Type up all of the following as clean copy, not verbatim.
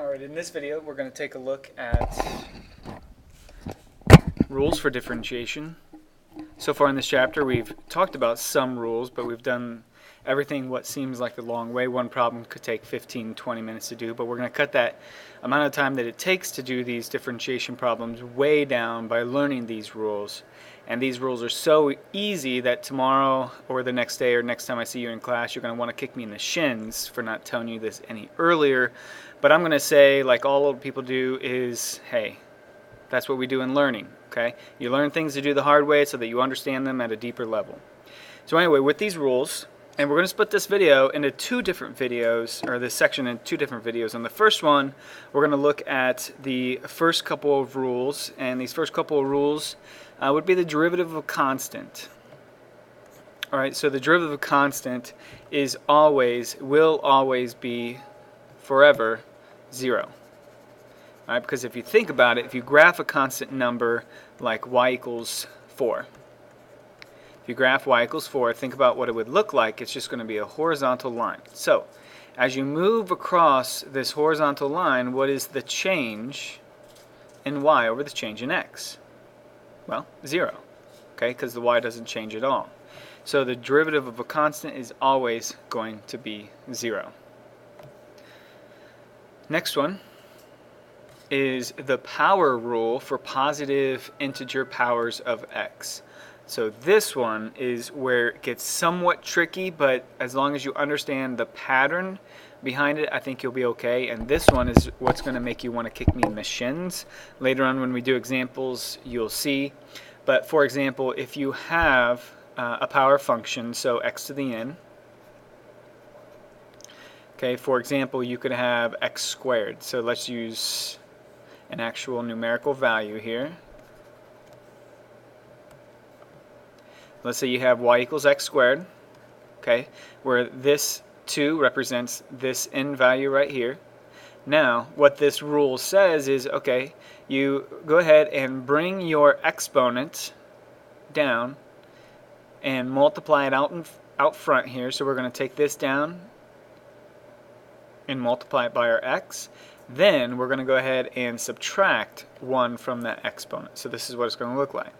Alright, in this video we're going to take a look at rules for differentiation. So far in this chapter we've talked about some rules, but we've done everything what seems like a long way. One problem could take 15-20 minutes to do, but we're going to cut that amount of time that it takes to do these differentiation problems way down by learning these rules. And these rules are so easy that tomorrow or the next day or next time I see you in class, you're going to want to kick me in the shins for not telling you this any earlier. But I'm going to say, like all old people do, is, hey, that's what we do in learning, okay? You learn things to do the hard way so that you understand them at a deeper level. So anyway, with these rules, and we're going to split this video into two different videos, or this section in two different videos. On the first one, we're going to look at the first couple of rules, and these first couple of rules would be the derivative of a constant. Alright, so the derivative of a constant is always, will always be, forever, 0. Alright, because if you think about it, if you graph a constant number like y equals 4, if you graph y equals 4, think about what it would look like. It's just going to be a horizontal line. So, as you move across this horizontal line, what is the change in y over the change in x? Well, 0, okay, because the y doesn't change at all. So the derivative of a constant is always going to be 0. Next one is the power rule for positive integer powers of x. So this one is where it gets somewhat tricky, but as long as you understand the pattern behind it, I think you'll be okay. And this one is what's going to make you want to kick me in the shins. Later on when we do examples, you'll see. But for example, if you have a power function, so x to the n, okay, for example, you could have x squared. So let's use an actual numerical value here. Let's say you have y equals x squared, okay, where this 2 represents this n value right here. Now, what this rule says is, okay, you go ahead and bring your exponent down and multiply it out front here. So we're going to take this down and multiply it by our x. Then we're going to go ahead and subtract 1 from that exponent. So this is what it's going to look like.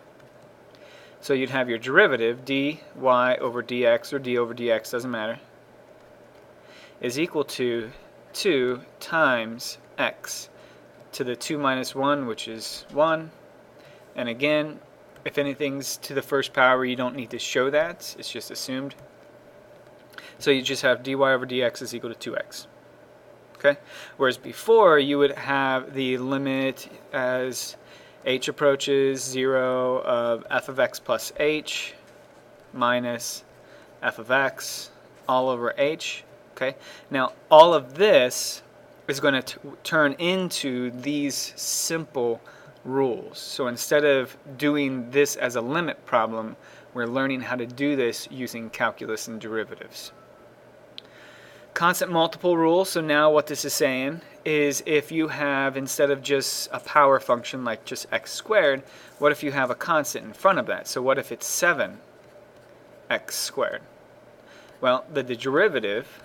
So you'd have your derivative, dy over dx, or d over dx, doesn't matter, is equal to 2 times x to the 2 minus 1, which is 1. And again, if anything's to the first power, you don't need to show that. It's just assumed. So you just have dy over dx is equal to 2x. Okay? Whereas before, you would have the limit as h approaches 0 of f of x plus h minus f of x all over h. Okay? Now, all of this is going to turn into these simple rules. So instead of doing this as a limit problem, we're learning how to do this using calculus and derivatives. Constant multiple rule. So now what this is saying is if you have, instead of just a power function like just x squared, what if you have a constant in front of that? So what if it's 7x squared? Well, the derivative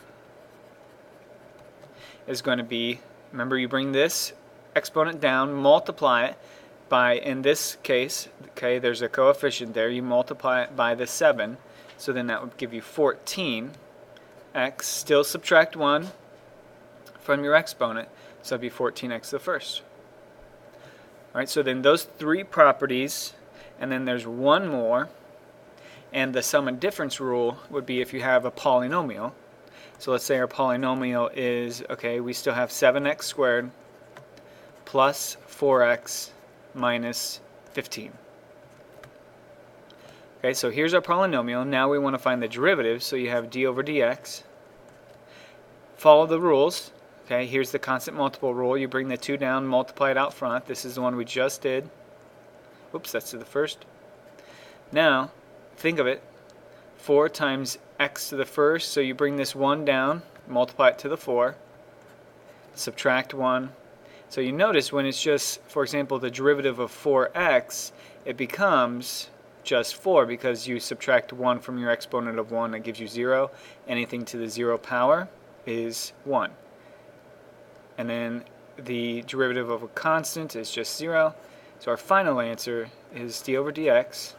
is going to be, remember, you bring this exponent down, multiply it by, in this case, okay, there's a coefficient there, you multiply it by the 7, so then that would give you 14x, still subtract 1 from your exponent, so it'd be 14x to the first. Alright, so then those three properties, and then there's one more, and the sum and difference rule would be if you have a polynomial. So let's say our polynomial is, okay, we still have 7x squared plus 4x minus 15. Okay, so here's our polynomial. Now we want to find the derivative, so you have d over dx. Follow the rules. Okay, here's the constant multiple rule. You bring the 2 down, multiply it out front. This is the one we just did. Oops, that's to the first. Now, think of it. 4 times x to the first, so you bring this 1 down, multiply it to the 4, subtract 1. So you notice when it's just, for example, the derivative of 4x, it becomes just 4 because you subtract 1 from your exponent of 1, that gives you 0. Anything to the 0 power is 1. And then the derivative of a constant is just 0. So our final answer is d over dx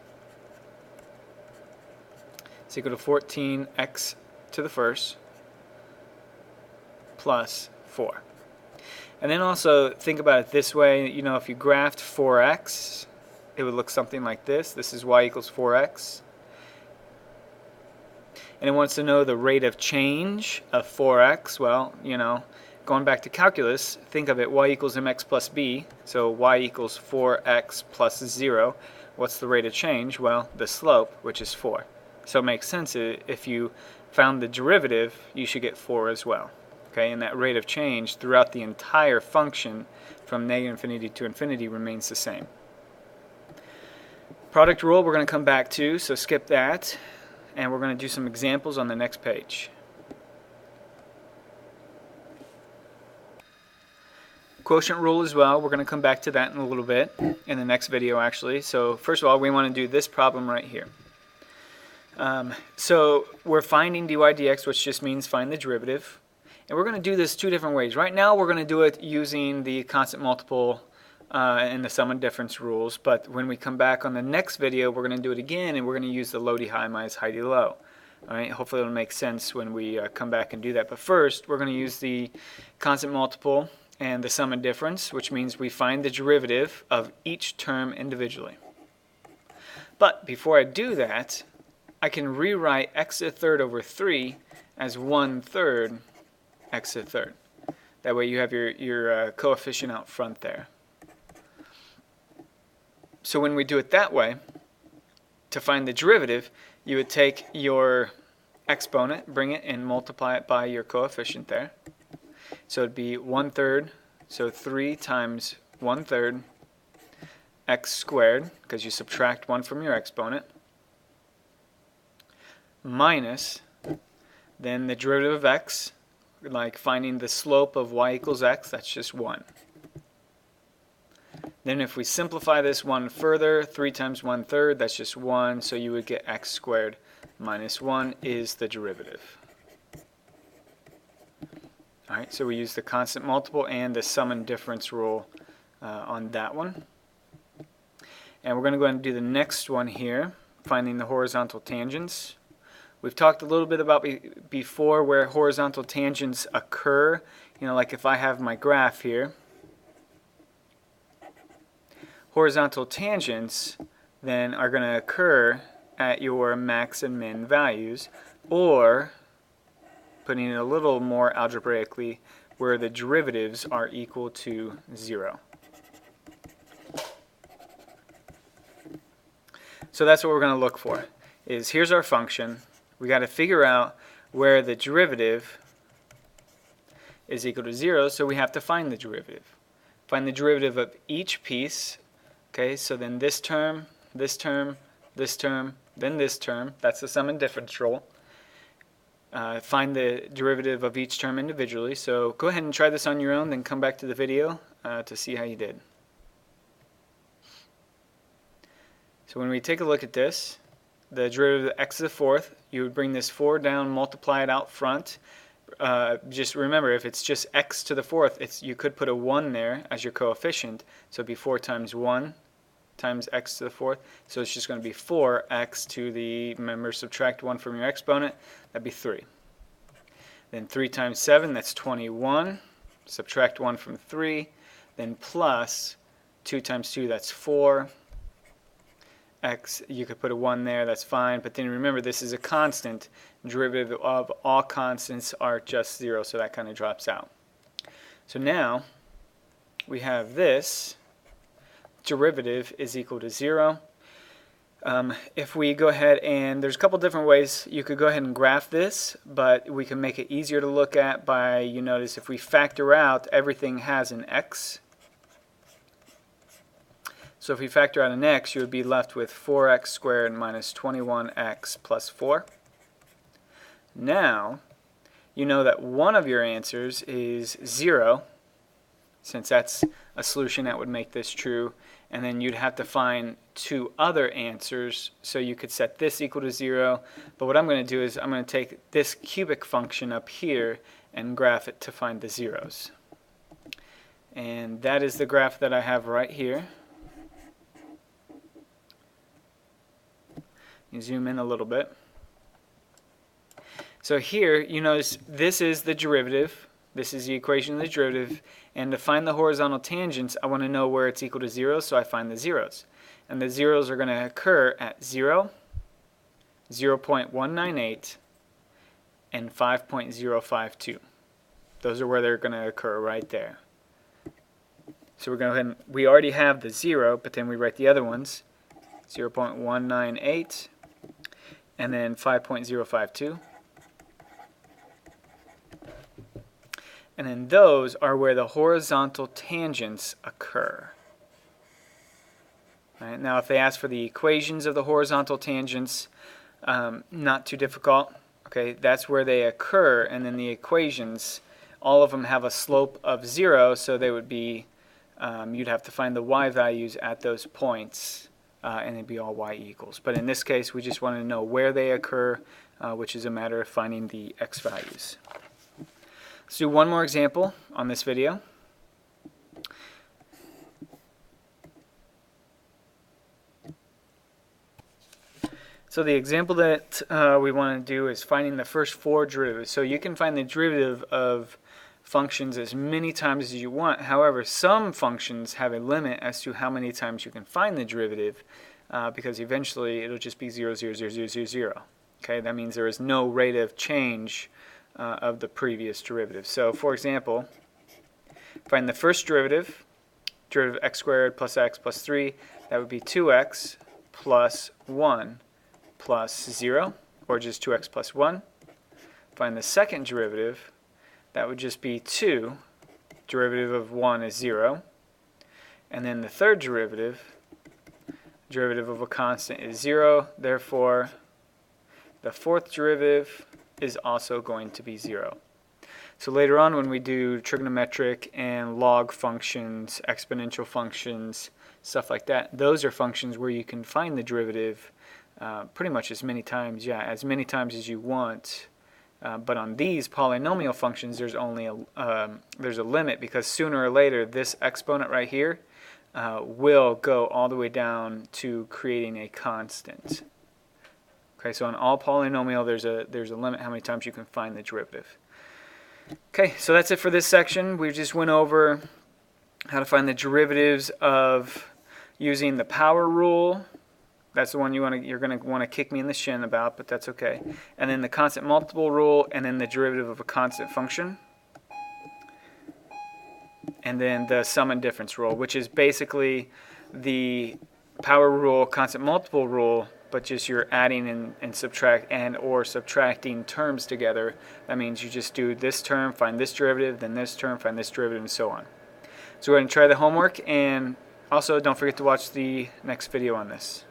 is equal to 14x to the first plus 4. And then also think about it this way, you know, if you graphed 4x, it would look something like this. This is y equals 4x. And it wants to know the rate of change of 4x. Well, you know, going back to calculus, think of it, y equals mx plus b. So y equals 4x plus 0. What's the rate of change? Well, the slope, which is 4. So it makes sense if you found the derivative, you should get 4 as well. Okay, and that rate of change throughout the entire function from negative infinity to infinity remains the same. Product rule we're going to come back to, so skip that. And we're going to do some examples on the next page. Quotient rule as well, we're going to come back to that in a little bit, in the next video actually. So first of all, we want to do this problem right here. So we're finding dy dx, which just means find the derivative. And we're going to do this two different ways. Right now we're going to do it using the constant multiple and the sum and difference rules, but when we come back on the next video, we're going to do it again, and we're going to use the low d high minus high d low. All right, hopefully it'll make sense when we come back and do that. But first, we're going to use the constant multiple and the sum and difference, which means we find the derivative of each term individually. But before I do that, I can rewrite x to the third over 3 as 1/3 x to the third. That way you have your coefficient out front there. So when we do it that way, to find the derivative, you would take your exponent, bring it, and multiply it by your coefficient there. So it would be 1/3, so 3 times 1/3 x squared, because you subtract 1 from your exponent, minus, then the derivative of x, like finding the slope of y equals x, that's just 1. Then if we simplify this 1 further, 3 times 1/3, that's just 1, so you would get x squared minus 1 is the derivative. All right, so we use the constant multiple and the sum and difference rule on that one. And we're going to go ahead and do the next one here, finding the horizontal tangents. We've talked a little bit about before where horizontal tangents occur. You know, like if I have my graph here, horizontal tangents then are going to occur at your max and min values, or putting it a little more algebraically, where the derivatives are equal to 0. So that's what we're going to look for. Is here's our function. We got to figure out where the derivative is equal to 0, so we have to find the derivative. Find the derivative of each piece. Okay, so then this term, this term, this term, then this term. That's the sum and difference rule. Find the derivative of each term individually. So go ahead and try this on your own, then come back to the video to see how you did. So when we take a look at this, the derivative of x to the fourth, you would bring this 4 down, multiply it out front. Just remember, if it's just x to the fourth, you could put a 1 there as your coefficient. So it'd be 4 times 1 times x to the fourth. So it's just going to be 4x to the, remember, subtract 1 from your exponent. That'd be 3. Then 3 times 7, that's 21. Subtract 1 from 3. Then plus 2 times 2, that's 4. X, you could put a 1 there, that's fine. But then remember, this is a constant. Derivative of all constants are just 0, so that kind of drops out. So now we have this derivative is equal to 0. If we go ahead and there's a couple different ways you could go ahead and graph this, but we can make it easier to look at by, you notice if we factor out, everything has an x. So if we factor out an x, you would be left with 4x squared minus 21x plus 4. Now, you know that one of your answers is 0, since that's a solution that would make this true. And then you'd have to find 2 other answers, so you could set this equal to 0. But what I'm going to do is I'm going to take this cubic function up here and graph it to find the zeros. And that is the graph that I have right here. You zoom in a little bit. So here, you notice this is the derivative. This is the equation of the derivative. And to find the horizontal tangents, I want to know where it's equal to 0, so I find the zeros. And the zeros are going to occur at 0, 0.198, and 5.052. Those are where they're going to occur right there. So we're going to go ahead and, we already have the 0, but then we write the other ones. 0.198, and then 5.052. And then those are where the horizontal tangents occur. All right, now if they ask for the equations of the horizontal tangents, not too difficult. Okay, that's where they occur, and then the equations, all of them have a slope of 0, so they would be, you'd have to find the y values at those points, and it'd be all y equals. But in this case, we just want to know where they occur, which is a matter of finding the x values. Let's do one more example on this video. So the example that we want to do is finding the first 4 derivatives. So you can find the derivative of functions as many times as you want. However, some functions have a limit as to how many times you can find the derivative, because eventually it'll just be 0, 0, 0, 0, 0, 0. Okay, that means there is no rate of change of the previous derivative. So for example, find the first derivative, derivative of x squared plus x plus 3, that would be 2x plus 1 plus 0, or just 2x plus 1. Find the second derivative, that would just be 2, derivative of 1 is 0. And then the third derivative, derivative of a constant is 0, therefore the fourth derivative is also going to be 0. So later on when we do trigonometric and log functions, exponential functions, stuff like that, those are functions where you can find the derivative pretty much as many times, as many times as you want. But on these polynomial functions, there's only there's a limit, because sooner or later this exponent right here will go all the way down to creating a constant. Okay, so on all polynomial, there's a limit how many times you can find the derivative. Okay, so that's it for this section. We just went over how to find the derivatives of using the power rule. That's the one you're going to want to kick me in the shin about, but that's okay. And then the constant multiple rule, and then the derivative of a constant function. And then the sum and difference rule, which is basically the power rule, constant multiple rule, but just you're adding and or subtracting terms together. That means you just do this term, find this derivative, then this term, find this derivative, and so on. So go ahead and try the homework, and also don't forget to watch the next video on this.